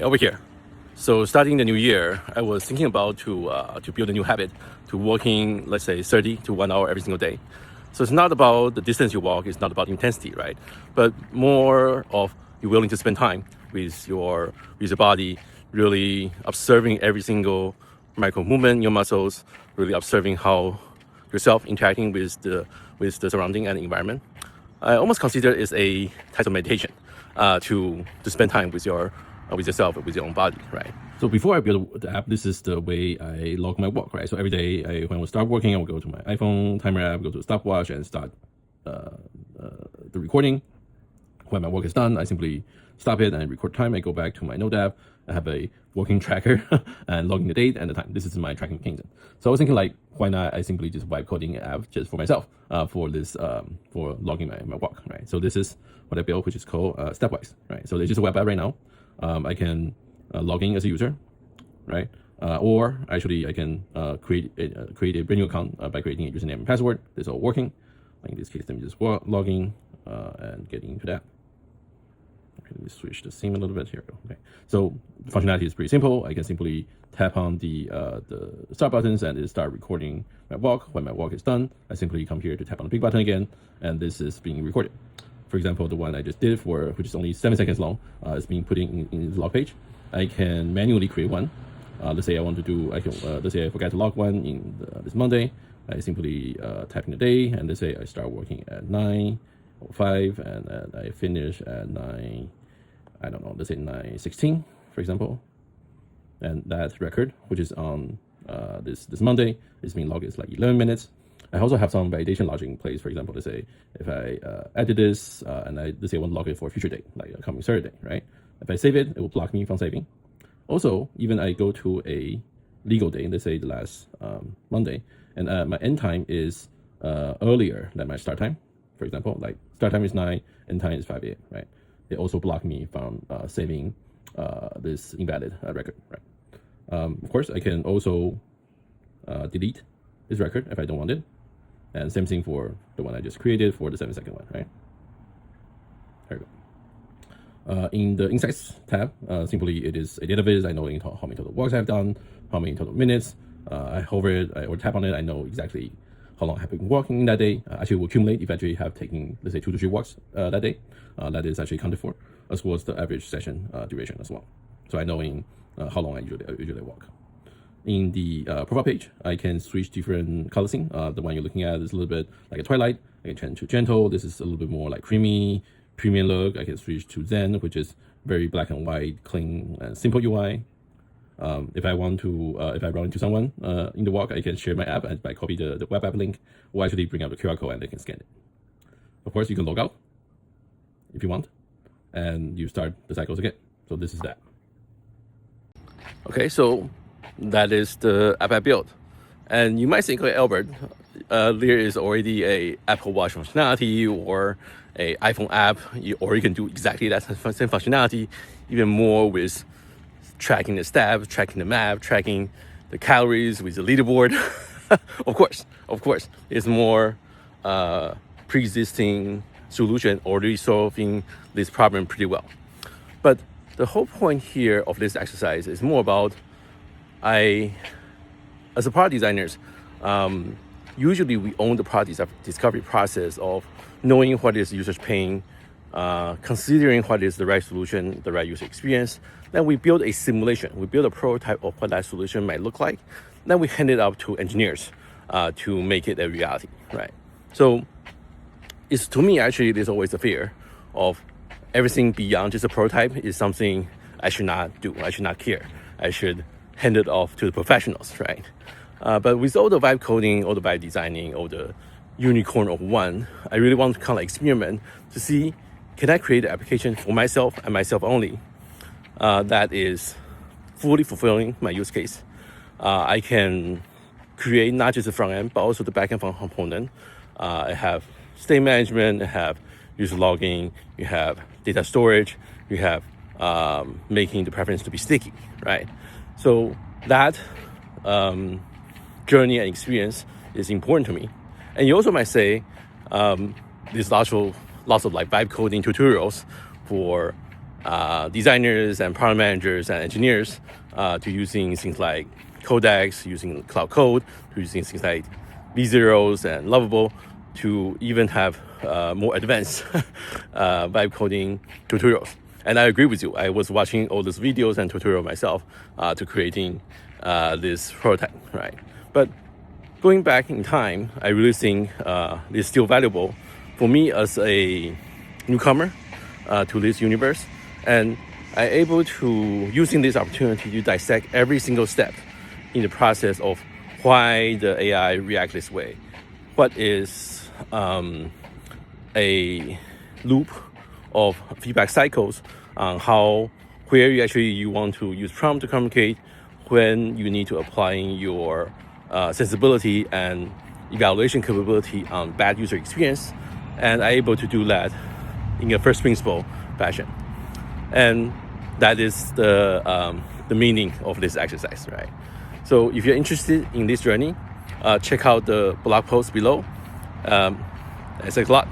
Over here. So starting the new year, I was thinking about to build a new habit to walking, let's say 30 to 1 hour every single day. So it's not about the distance you walk, it's not about intensity, right? But more of you're willing to spend time with your body, really observing every single micro movement in your muscles, really observing how yourself interacting with the surrounding and the environment. I almost consider it as a type of meditation to spend time with yourself, with your own body, right? So before I build the app, this is the way I log my walk, right? So every day when I start working, I will go to my iPhone timer app, go to stopwatch and start the recording. When my work is done, I simply stop it and record time. I go back to my Note app. I have a working tracker and logging the date and the time. This is my tracking mechanism. So I was thinking, like, why not I simply just vibe coding an app just for myself for logging my walk, right? So this is what I built, which is called Stepwise, right? So there's just a web app right now. I can log in as a user, right? Or actually I can create a brand new account by creating a username and password. This is all working. Like in this case, let me just log in and get into that. Okay, let me switch the scene a little bit here. Okay, so the functionality is pretty simple. I can simply tap on the start buttons and it start recording my walk. When my walk is done, I simply come here to tap on the big button again, and this is being recorded. For example, the one I just did which is only 7 seconds long, is being put in the log page. I can manually create one. Let's say I want to do, let's say I forgot to log one in this Monday. I simply type in the day, and let's say I start working at 9:05 and I finish at 9, I don't know, let's say 9:16, for example. And that record, which is on this Monday, is being logged as like 11 minutes. I also have some validation logic in place. For example, let's say if I edit this and let's say I want to log it for a future date, like a coming Saturday, right? If I save it, it will block me from saving. Also, even I go to a legal day, let's say the last Monday, and my end time is earlier than my start time. For example, like start time is 9, end time is 5 a.m., right? It also blocked me from saving this invalid record, right? Of course, I can also delete this record if I don't want it. And same thing for the one I just created for the 7-second one, right? There we go. In the Insights tab, simply it is a database. I know how many total walks I've done, how many total minutes. I hover it or tap on it. I know exactly how long I have been walking that day. Actually, will accumulate if I actually have taken, let's say, 2 to 3 walks that day. That is actually accounted for, as well as the average session duration as well. So I know how long I usually walk. In the profile page, I can switch different color scheme. The one you're looking at is a little bit like a twilight. I can change to gentle. This is a little bit more like creamy, premium look. I can switch to Zen, which is very black and white, clean and simple UI. If I want to, if I run into someone in the walk, I can share my app and by copy the web app link, or actually bring up the QR code and they can scan it. Of course, you can log out if you want, and you start the cycles again. So this is that. Okay, so that is the app I built. And you might think, okay, Albert, there is already a Apple Watch functionality or a iPhone app, or you can do exactly that same functionality, even more with tracking the steps, tracking the map, tracking the calories with the leaderboard. Of course, it's more pre-existing solution already solving this problem pretty well. But the whole point here of this exercise is more about as a product designers, usually we own the product discovery process of knowing what is users pain, considering what is the right solution, the right user experience. Then we build a simulation. We build a prototype of what that solution might look like. Then we hand it up to engineers to make it a reality, right? So it's, to me, actually, there's always a fear of everything beyond just a prototype is something I should not do. I should not care. I should hand it off to the professionals, right? But with all the vibe coding, all the vibe designing, all the unicorn of one, I really want to kind of experiment to see, can I create an application for myself and myself only that is fully fulfilling my use case. I can create not just the front end, but also the back end component. I have state management, I have user logging, you have data storage, you have making the preference to be sticky, right? So that journey and experience is important to me. And you also might say, there's lots of like vibe coding tutorials for designers and product managers and engineers to using things like codecs, using cloud code, to using things like V0s and Lovable, to even have more advanced vibe coding tutorials. And I agree with you. I was watching all those videos and tutorials myself to creating this prototype, right? But going back in time, I really think it's still valuable for me as a newcomer to this universe. And I'm able to, using this opportunity, to dissect every single step in the process of why the AI reacts this way. What is a loop of feedback cycles on where you want to use prompt to communicate, when you need to apply your sensibility and evaluation capability on bad user experience, and I'm able to do that in a first principle fashion. And that is the meaning of this exercise, right? So if you're interested in this journey, check out the blog post below. Thanks a lot.